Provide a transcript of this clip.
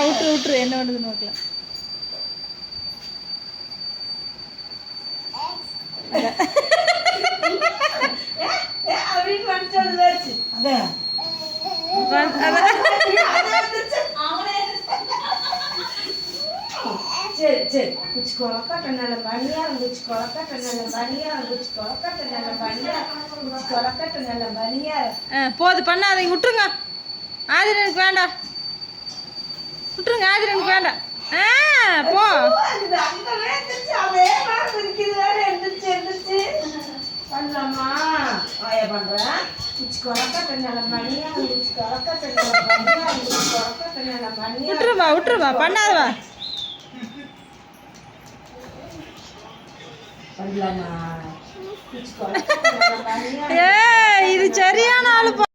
விட்டுரு விட்டுரு என்ன பண்ணுதுன்னு பார்க்கலாம். சரி சரி குச்சி கொலக்கட்ட நல்ல பனியா குச்சி கொலக்கட்ட நல்ல பனியா குச்சி கொலக்கட்ட நல்ல பனியா குச்சி கொலக்கட்ட நல்ல பனியா. போது பண்ணாதீங்க விட்டுருங்க. ஆதிரன் எனக்கு வேண்டாம் விட்டுருங்க. ஆதிரன் எனக்கு வேண்டாம். போ பண்ணலாமா பண்றேன். குச்சி கொலக்கட்ட நல்ல பனியா குச்சி கொலக்கட்ட நல்ல பனியா குச்சி கொலக்கட்ட நல்ல பனியா. விட்டுருவா விட்டுருவா பண்ணாதவா. இது சரியான ஆளு.